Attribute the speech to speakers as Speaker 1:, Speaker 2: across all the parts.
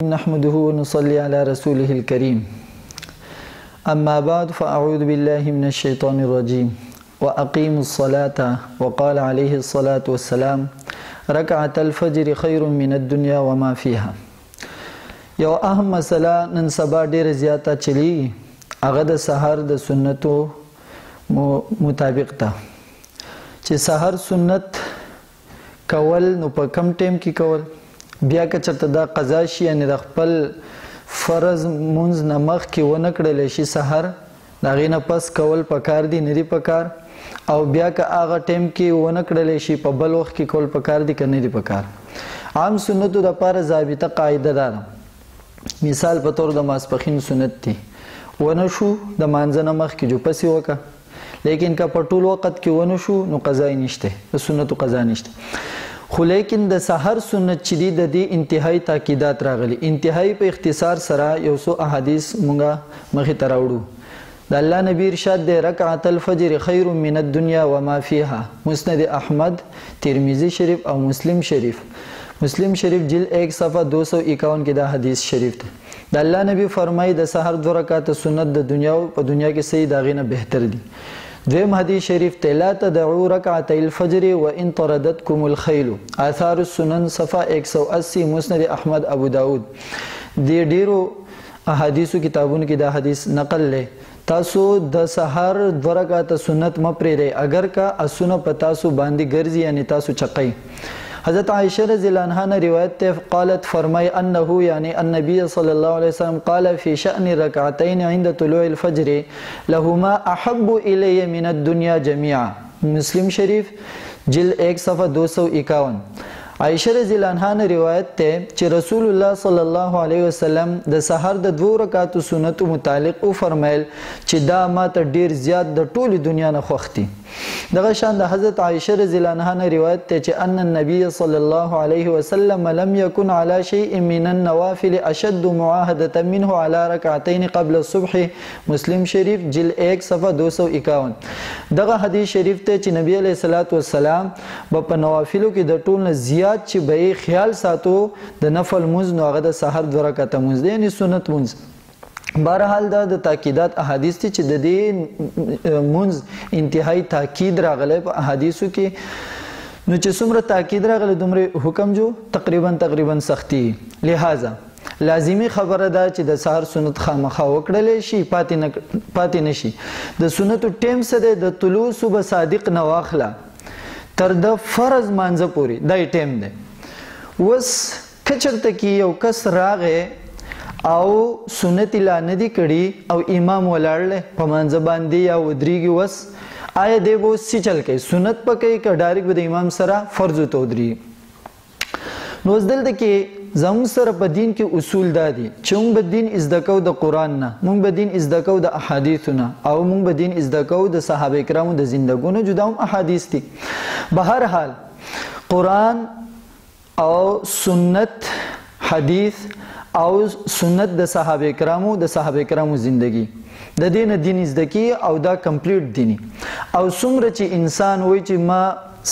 Speaker 1: نحمده ونصلي على رسوله الكريم أما بعد فأعوذ بالله من الشيطان الرجيم وأقيموا الصلاة وقال عليه الصلاة والسلام ركعة الفجر خير من الدنيا وما فيها. یو اهم مسله نن سبا ډېره زیاته چلیږي، هغه د سحر د سنتو مطابق ده چې سحر سنت کول نو په کم ټیم کې کول، بیا که چېرته دا قضا شي یعنې د خپل فرض مونځ نه مخکې ونه کړلی شي سحر، د هغې نه پس کول پکار دي، نه دي پکار. او بیا که هغه ټیم کې ونه کړلی شي په بل وخت کې کول پکار دي که نه دي پکار. عام سنتو دپاره ضابطه قاعده دا ده، مثال په طور د ماسپښین سنت دی، ونه شو د مانځه نه مخکې جو پسې وکړه، لیکن که په ټول وخت کې ونه شو نو قضا یې نشته، د سنتو قضا نشته. خو لیکن د سحر سنت چې دی د دې انتهایی تاکیدات راغلي. انتهایی په اختصار سره یو څو احادیث مونږه مخې ته راوړو. د الله نبی ارشاد دی رکعت الفجر خیر من الدنیا وما فیها، مسند احمد، ترمذی شریف او مسلم شریف. مسلم شریف جلد 1 صفحه 251 کې دا حدیث شریف دی. د الله نبی فرمایي د سحر 2 رکعات سنت د دنیا او په دنیا کې صحیح داغې نه بهتر دي. دویم حدیث شریف ته لا تدعوا رکعتي الفجر وان طردتكم الخيل، آثار السنن صفحه 180، مسند احمد، ابو داود. د ډیرو احادیثو کتابونو کې دا حدیث نقل لې. تاسو د سحر 2 رکعات سنت م پرېږدئ اگر که اسونه په تاسو باندې ګرځي یعنی تاسو چقئ. حضرت عائشہ رضی اللہ عنہ نے روایت تے قالت فرمائی انہو یعنی النبی صلی اللہ علیہ وسلم قال فی شأن رکعتین عند طلوع الفجر لہما احب الی من الدنیا جميعا. مسلم شریف جلد 1 صفحہ 251. عائشہ رضی اللہ عنہ نے روایت تے چې رسول الله صلی الله علیه وسلم د سحر د 2 رکعاتو سنتو متعلق او فرمایل چې دا ماته ډیر زیات د ټولې دنیا نه خوښ دي. دغه شان د حضرت عائشہ رضی الله عنها نه روایت ته چې ان النبي صلی الله علیه وسلم لم يكن على شيء من النوافل اشد معاهده منه على ركعتين قبل الصبح. مسلم شریف جلد 1 صفحه 251. دغه حدیث شریف ته چې نبی علیہ الصلوۃ والسلام په نوافلو کې د ټول نه زیات چې به خیال ساتو د نفل مونځ نو هغه د سحر 2 رکعاته مونځ دی، یعنی سنت مونځ. بهرحال دا د تاکیدات احادیث دي چې د دې مونځ انتهایی تاکید راغلی په احادیثو کې. نو چې څومره تاکید راغلی دومره حکم جو تقریبا سختی. لہذا لازمی خبره ده چې د سحر سنت خامخا وکړلی شي، پاتې نشي. د سنتو ټیم څه دی؟ د طلوع صبح صادق نه واخله تر د فرض مانځه پورې دا ټیم دی. اوس که چېرته کې یو کس راغی او سنت لا نه دي کړي او امام ولاړلی په مانځه باندې یا ودرېږي، اوس آیا دی به اوس څه چل کوي؟ سنت به کوي که ډایرکټ به د امام سره فرضو ته ودرېږي؟ نو اوس دلته کې زموږ سره په دین کې اصول دا دي چې موږ به دین زده کوو د قرآن نه، موږ به دین زده کوو د احادیثو نه، او موږ به دین زده کوو د صحابه کرامو د زندګونو، جدا هم احادیث دي. بهرحال قرآن او سنت، حدیث او سنت د صحابه کرامو زندگی د دې نه دین زده کی او دا کمپلیټ دینی. او څومره چې انسان وایي چې ما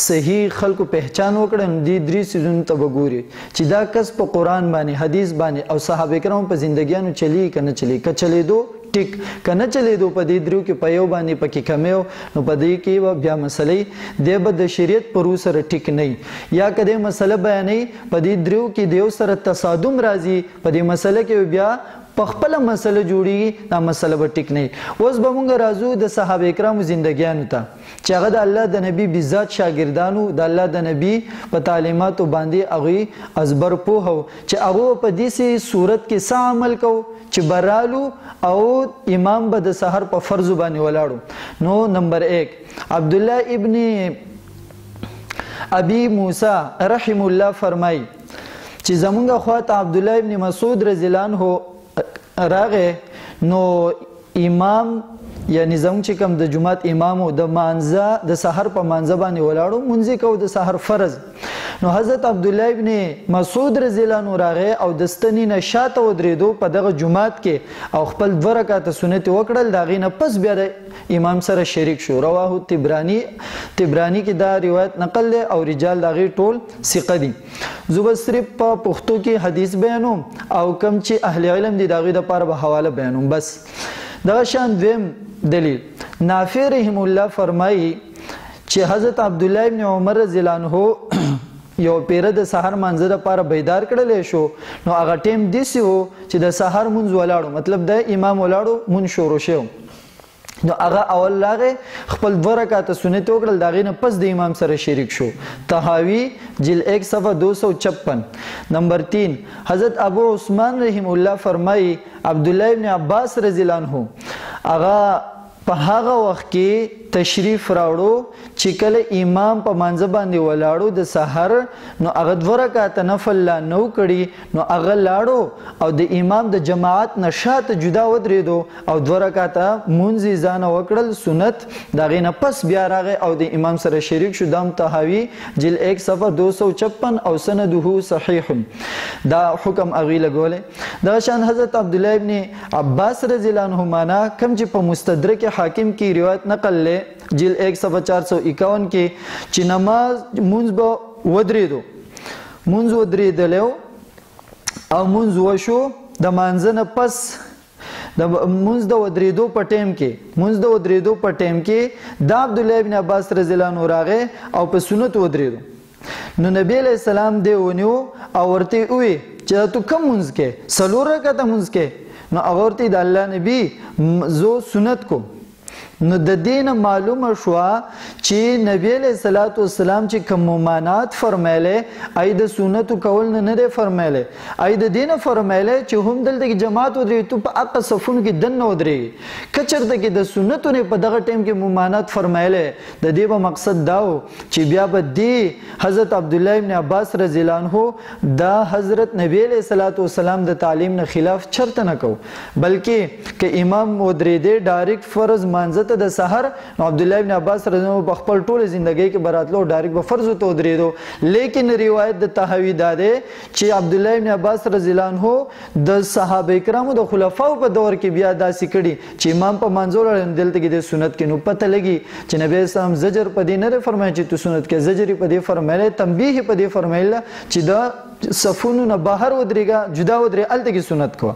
Speaker 1: صحیح خلکو پہچان وکړه نو دې 3 سیزونو ته به ګوري چې دا کس په قرآن باندې، حدیث باندې او صحابه کرامو په زندګیانو چلی که نه چلی. که چلیدو ټیک، که نه چلیدو په دې 3 کې په یو باندې پکې کمی نو په دې کې به بیا مسلې دی به د شریعت پر سره ټیک نه، یا که دې مسله بیانوي په دې 3 کې د یو سره تصادم راځي په دې مسله کې بیا په خپله مسله جوړیږي، دا مسله به ټیک نه. اوس به مونږ راځو د صحابه کرامو زندګیانو ته چې هغه د الله د نبی بذات شاګردانو، د الله د نبی په تعلیماتو باندې هغوی ازبر پوه و چې هغو په داسې صورت کې څه عمل کو چې برالو او امام به د سحر په فرضو باندې ولاړو. نو نمبر 1 عبدالله ابن ابي موسی رحم الله فرمای چې زمونږ خواته عبدالله ابن مسعود رضی الله عنه راغه، نو امام یعنی زموږ چې کوم د جماعت امامو د مانځه د سحر په مانځه باندې ولاړو، مونځ یې کوو د سحر فرض. نو حضرت عبد الله ابن مسعود رضی الله عنه راغی او د ستنې نه شاته ودرېدو په دغه جمعات کې او خپل 2 رکعاته سنت وکړل د هغې نه پس بیا د امام سره شریک شو. رواه طبراني کې دا روایت نقل دی او رجال د هغې ټول ثقه دي. زه به صرف په پښتو کې حدیث بیانوم او کوم چې اهل علم دي د هغې دپاره به حواله بیانوم. بس دغه شان دویم دلیل نافع رحم الله فرمایي چې حضرت عبدالله ابن عمر رضی الله عنه یو پیره د سحر مانځه لپاره بیدار کړلی شو. نو هغه ټیم داسې و چې د سحر مونځ ولاړو، مطلب د امام ولاړو مونځ شروع شو. نو هغه اول لاغه خپل 2 رکعاته سنت وکړل، د هغې نه پس د امام سره شریک شو. طحاوی جلد 1 صفحه 256. نمبر 3 حضرت ابو عثمان رحم الله فرمایي عبدالله ابن عباس رضی الله عنه هغه په هغه وخت کې تشریف راوړو چې کله امام په مانځه باندې ولاړو د سحر، نو هغه 2 رکعاته نفل لا نو کړي، نو هغه لاړو او د امام د جماعت نه شاته جدا ودرېدو او 2 رکعاته مونځ یې ځانه وکړل سنت، د هغې نه پس بیا راغی او د امام سره شریک شو. دام طحاوي جلد 1 صفحه 256 او سنده صحیح. دا حکم هغې لګولی. دغه شان حضرت عبدالله ابن عباس رضی الله عنهما کوم چې په مستدرک حاکم کې روایت نقل لی جلد 1 صفحه 451 کې چې نماز مونځ به ودرېدو، مونځ ودرېدلی او مونځ وشو د مانځه نه پس د مونځ د ودرېدو په ټیم کې د عبدالله ابن عباس رضی الله عنه راغی او په سنت ودرېدو. نو نبی علیہ السلام دی ونیو او ورته ووی چې تو کم مونځ کې 4 رکعاته مونځ کې؟ نو هغه ورته د الله نبی زه سنت کوم. نو د دین معلومه شوه چې نبی علیہ الصلوۃ والسلام چې کوم ممانعت فرمایلی ای د سنتو کول نه دی فرمایلی، ای د دین فرمایلی چې هم دلته کې جماعت ودرېږي تو په هغه صفونو کې دننه ودرېږي. که چېرته کې د سنتو نه په دغه ټیم کې ممانعت فرمایلی د دې به مقصد دا و چې بیا به دې حضرت عبدالله ابن عباس رضی الله عنه دا حضرت نبی علیہ الصلوۃ والسلام د تعلیم نه خلاف چرته نه کو، بلکې که امام ودرېدی ډایرکټ فرض مانځه د سحر، نو عبدالله ابن عباس رضی الله عنه په خپل ټوله زندګۍ کې براتلو ډایرکټ به فرض ته ودرېدو. لیکن روایت د طحاوي دا دی چې عبدالله ابن عباس رضی الله عنه د صحابه کرامو د خلفاو په دور کې بیا داسې کړي چې امام په مانځه ولاړ دلته کې د سنت کې نو پته لګي چې نبی اسلام زجر په دې نه فرمایي چې تو سنت کې، زجر په دې فرمایلی، تنبیه په دې فرمایله چې د صفونو نه بهر ودرېږه، جدا ودرې، هلته کې سنت کوه.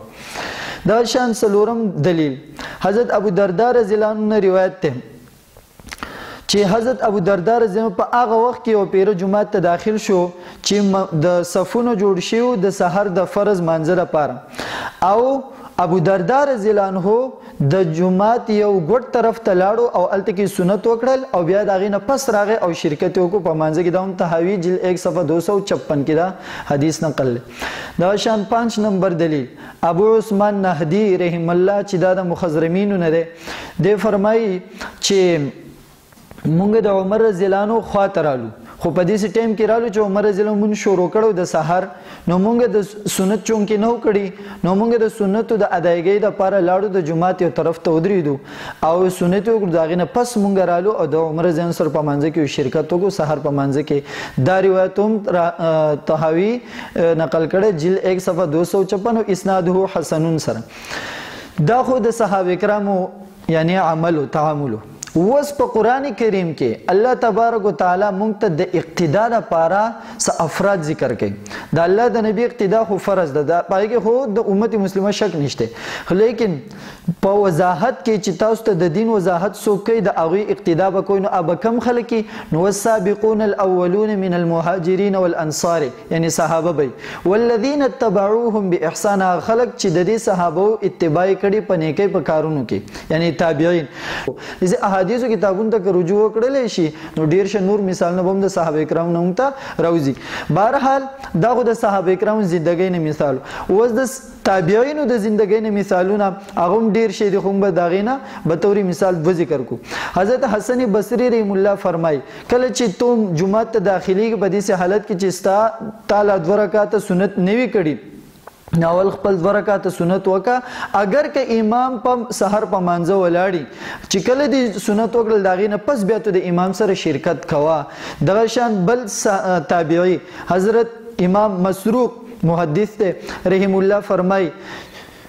Speaker 1: دا شان څلورم دلیل حضرت ابو درداء رضی الله عنه روایت ته چې حضرت ابو درداء رضی الله عنه په هغه وخت کې یو پیره جماعت ته داخل شو چې د صفونو جوړ شوي د سحر د فرض مانځه لپاره، او ابو درداء رضی الله عنه د جماعت یو ګوټ طرف ته لاړو او هلته کې سنت وکړل او بیا د هغې نه پس راغی او شرکت یې وکړو په مانځه کې. دا هم طحاوي جلد 1 صفحه 256 کې دا حدیث نقل دی. دا شان 5 نمبر دلیل ابو عثمان نهدی رحم الله چې دا د مخضرمینو نه دی، دی فرمایي چې مونږ د عمر رضی الله عنه خواته رالو، خو په دې ټیم کې رالو چې عمر رضی الله عنه مونږ شروع کړو د سحر، نو مونږ د سنت چونکې نه کړي، نو مونږ د سنتو د ادایګۍ دپاره لاړو د جماعت یو طرف ته ودرېدو او سنت یې وکړو، د هغې نه پس مونږ رالو او د عمر رضی الله عنه سره په مانځه کې شرکت وکړو سحر په مانځه کې. دا روایت هم طحاوي نقل کړی جلد 1 صفحه 256 او اسناده حسنون سره. دا خو د صحابه کرامو یعنی عمل او تعامل. اوس په قرآن کریم کې الله تبارک وتعالی مونږ ته د اقتدا لپاره څه افراد ذکر کوي. د الله د نبی اقتدا خو فرض ده، په هغې کې خو د امت مسلمه شک نشته، لیکن په وضاحت کې چې تاسو ته د دین وضاحت څوک کوي د هغوی اقتدا به کوئ، نو به کم خلک نو والسابقون الاولون من المهاجرین والانصار یعنی صحابه به والذین اتبعوهم باحسان، خلک چې د دې صحابو اتباع کړي په نیکۍ په کارونو کې یعنی تابعین. حدیثو کتابونو ته رجوع وکړلی شي نو ډېر شه نور مثالونه به هم د صحابه کرامو نه موږ ته راوځي. بهرحال دا خو د صحابه کرامو زندګۍ نه مثال. اوس د تابعینو د زندګۍ نه مثالونه هغه هم ډېر شی دي، خو به د هغې نه به طوري مثال دوه ذکر کړو. حضرت حسن بصري رحم الله فرمایي کله چې تو جومات ته داخلېږي په داسې حالت کې چې ستا له 2 رکعاته سنت نه وي کړي ناول خپل 2 رکعاته سنت وکا. اگر که امام په سحر په مانځه ولاړی چې کله دی سنت وکړل داغې نه پس بیا ته د امام سره شرکت کوا. دغه شان بل تابعی حضرت امام مسروق محدث ته رحم الله فرمای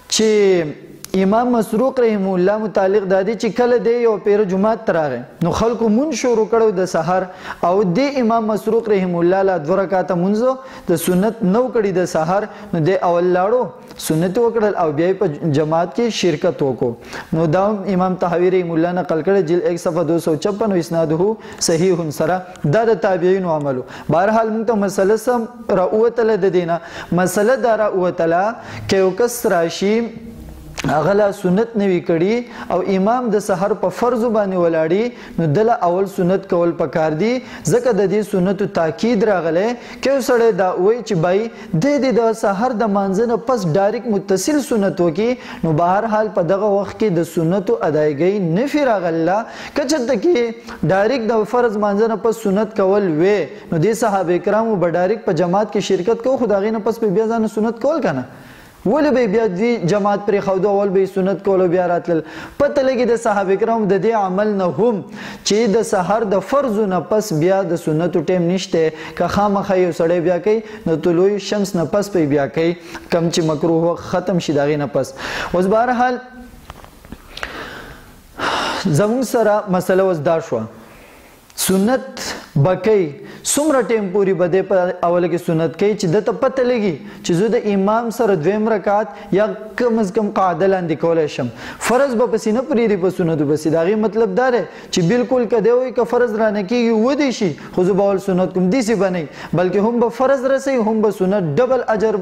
Speaker 1: چې امام مسروق رحم الله متعلق دادی چې کله دی یو پیر جمعات تراغه نو خلکو مون شروع کړو د سحر او دی امام مسروق رحم الله لا 2 رکعاته منځو د سنت نو کړي د سحر نو دی اول لاړو سنت وکړل او بیا په جماعت کې شرکت وکړو. نو دا امام طحاوی رحم الله نقل کړي جلد 1 صفحه 256 او اسناده صحیح سره دا د تابعین عملو. بهرحال موږ ته مسله سم راوتله د دینه مسله دا راوتله کې یو کس راشي اغلا سنت نوی کړي او امام د سحر په فرض باندې ولاړی نو دله اول سنت کول پکار دی ځکه د دې سنت تاکید راغله کې سړی دا وای چې بای د سحر د مانځنه پس ډایرک متصل سنت وکي نو بهر حال په دغه وخت کې د سنت ادایګي نفي راغله کچته کې ډایرک د فرض مانځنه پس سنت کول وې نو د صحابه کرامو به ډایرک په جماعت کې شرکت کو خدای نه پس په بیا ځان سنت کول کنه ولې به بیا دی جماعت پر خودو اول به سنت کولو بیا راتل. پته لګي د صحابه کرام د دې عمل نه هم چې د سحر د فرض نه پس بیا د سنت ټیم نشته که خامخا یو سړی بیا کوي نو طلوع شمس نه پس په بیا کوي کم چې مکروه ختم شي داغې نه پس. اوس بهرحال زموږ سره مسله وز دا شو سنت بکی څومره ټیم پوری بده په اوله کې سنت کوي چې د ته پته لګي چې زه د امام سره 2 رکعات یا کم از کم قاعده لاندې کولای شم. فرض به پسې نه پریری په سنتو بسې داغه مطلب دا دی چې بالکل کده وي که فرض رانه کیږي ودی شي خو زه به سنت کوم دي سي بنئ بلکې هم به فرض رسي هم به سنت ډبل اجر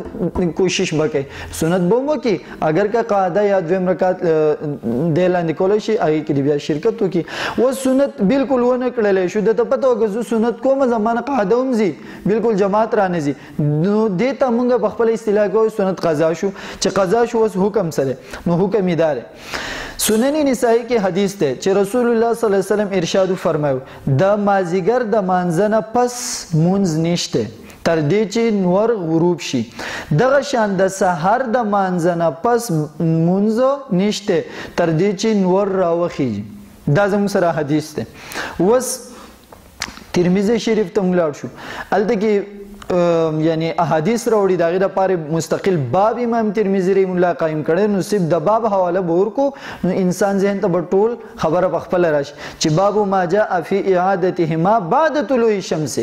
Speaker 1: کوشش وکړي سنت به مو کی اگر که قاعده یا 2 رکعات د لاندې کولای شي هغه کې بیا شرکت وکي. و سنت بالکل ونه کړلې شو د ته پته وګزو سنت کوم زمانه قاعده ومزي بالکل جماعت را نزي نو دې ته موږ په خپل اصطلاح کوو سنت قضا شو چې قضا شو اوس حکم سره نو حکم اداره. سنن نسائی کې حدیث ته چې رسول الله صلی الله علیه وسلم ارشاد فرمایو د مازیګر د مانځنه پس مونږ نشته تر دې چې نور غروب شي دغه شان د سحر د مانځنه پس مونږ نشته تر دې چې نور راوخیږي دا زموږ سره حدیث ته. وس ترمذی شریف ته ملاړ شو الته کې یعنی احادیث راوړي داغه لپاره مستقل باب امام ترمذی رحم الله قائم کړي نو صرف د باب حواله بور کو نو انسان ذهن ته بټول خبره بخپل راشي چې باب ما جاء فی اعادتهما بعد طلوع الشمس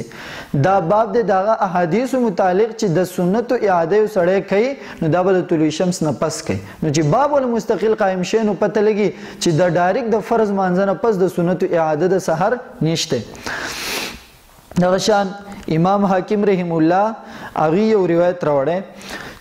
Speaker 1: دا باب د داغه احادیث متعلق چې د سنت او اعاده سره کوي نو دا د طلوع الشمس نه پس کوي نو چې باب ول مستقل قائم شي نو پته لګي چې د ډایرک د فرض مانځنه پس د سنت او اعاده د سحر نشته. دغشان امام حاکم رحم الله اغي یو روایت راوړی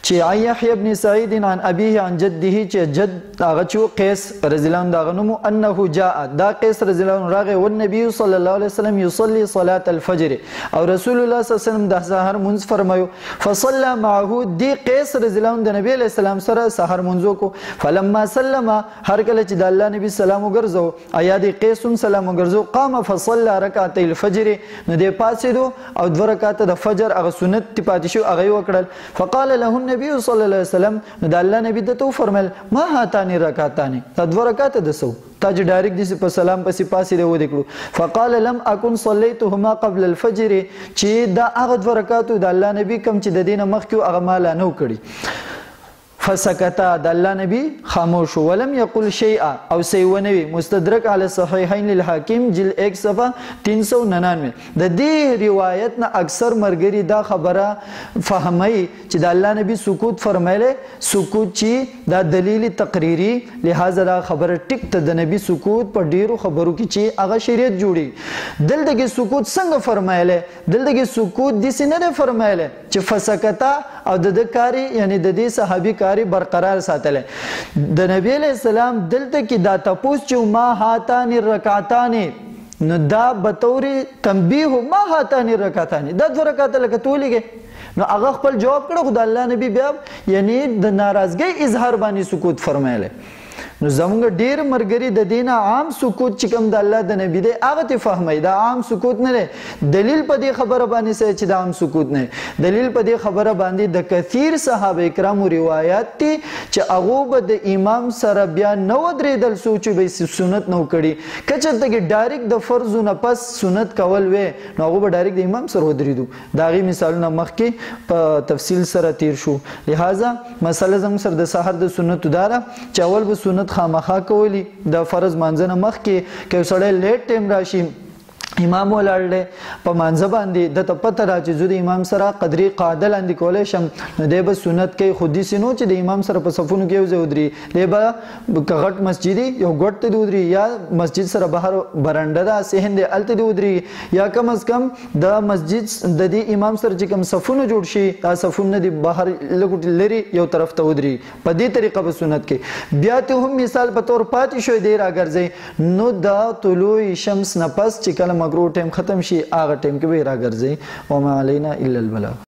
Speaker 1: چې یحیی ابن سعید عن ابيه عن جده چې جد هغه چې قیس رضی الله عنه دغه نوم انه جاء دا قیس رضی الله عنه راغی او نبی صلی الله علیه وسلم یصلی صلاه الفجر او رسول الله صلی الله علیه وسلم د سحر منځ فرمایو فصلى معه دی قیس رضی الله عنه د نبی علیہ السلام سره سحر منځ کو فلما سلم هر کله چې د الله نبی سلام وګرځو ایا دی قیس سلام وګرځو قام فصلى ركعتي الفجر نو دی پاسېدو او 2 رکعات د فجر هغه سنت پاتې شو هغه وکړل فقال له نبی صلی الله علیه وسلم نو د الله نبی ته فرمایل ما هاتانی رکعتانی دا 2 رکعات د سو تا چې ډایرک دي په سلام پسې پاسې دی و دکړو فقال لم اكن صليتهما قبل الفجر چې دا هغه 2 رکعات د الله نبی کم چې د دینه مخکې هغه مال نه وکړي فسکتا د الله نبی خاموش ولم یقل شیئا او سیونوی مستدرک علی صحیحین للحاکم جلد 1 صفحه 399 د دې روایت نه اکثر مرګری دا خبره فهمي چې د الله نبی سکوت فرمایله سکوت چې دا دلیل تقریری لہذا دا خبره ټیک ته د نبی سکوت په ډیرو خبرو کې چې هغه شریعت جوړي دلته سکوت څنګه فرمایله دلته سکوت د سینه فرمایله چې فسکتا او د کاری یعنی د دې صحابي کاری برقرار ساتل د نبی علیہ السلام دلته کې دا تپوس چې ما هاتان رکعتان نو دا بطوري تنبیه ما هاتان رکعتان دا 2 رکعات لکه تولېږي نو هغه خپل جواب کړو خدای الله نبی بیا یعنی د ناراضګۍ اظهار باندې سکوت فرمایله نو زمونږ ډیر مرګري د دینه عام سکوت چې کوم د الله د نبی دی هغه ته فهمي دا عام سکوت نه دی دلیل په دې خبره باندې چې دا عام سکوت نه دلیل په دې خبره باندې د کثیر صحابه کرامو روایت دي چې هغه به د امام سره بیا نو درېدل سوچ به سنت نو کړي کچته کې ډایرکټ د فرض نه پس سنت کول وې نو هغه به ډایرکټ د امام سره ودرېدو داغي مثالونه مخکې په تفصیل سره تیر شو لہذا مسله زموږ سره د سحر د سنت دارا چې اول به سنت خامخا کولی د فرض مانځنه مخکې کې سړی لیټ ټیم راشي امام ولاړ په مانځه باندې د پته را چې زه د امام سره قدرې قاعده لاندې کولی شم نو دی به سنت کوي خو داسې نو چې د امام سره په صفونو کې یو ځای ودري دی به که غټ مسجد یو ګوټ ته دې ودري یا مسجد سره بهر برنډه ده صحن دی هلته دې ودري یا کم از کم د مسجد د دې امام سره چې کوم صفونه جوړ شي دا صفونه دې بهر لږ لري یو طرف ته ودري په دې طریقه به سنت کې بیا ته هم مثال په تور پاتې شوی دی راګرځي نو دا طلوع شمس نه پس چې کله مغرب ټیم ختم شي هغه ټیم کې به راګرځي وما علینا الا البلاغ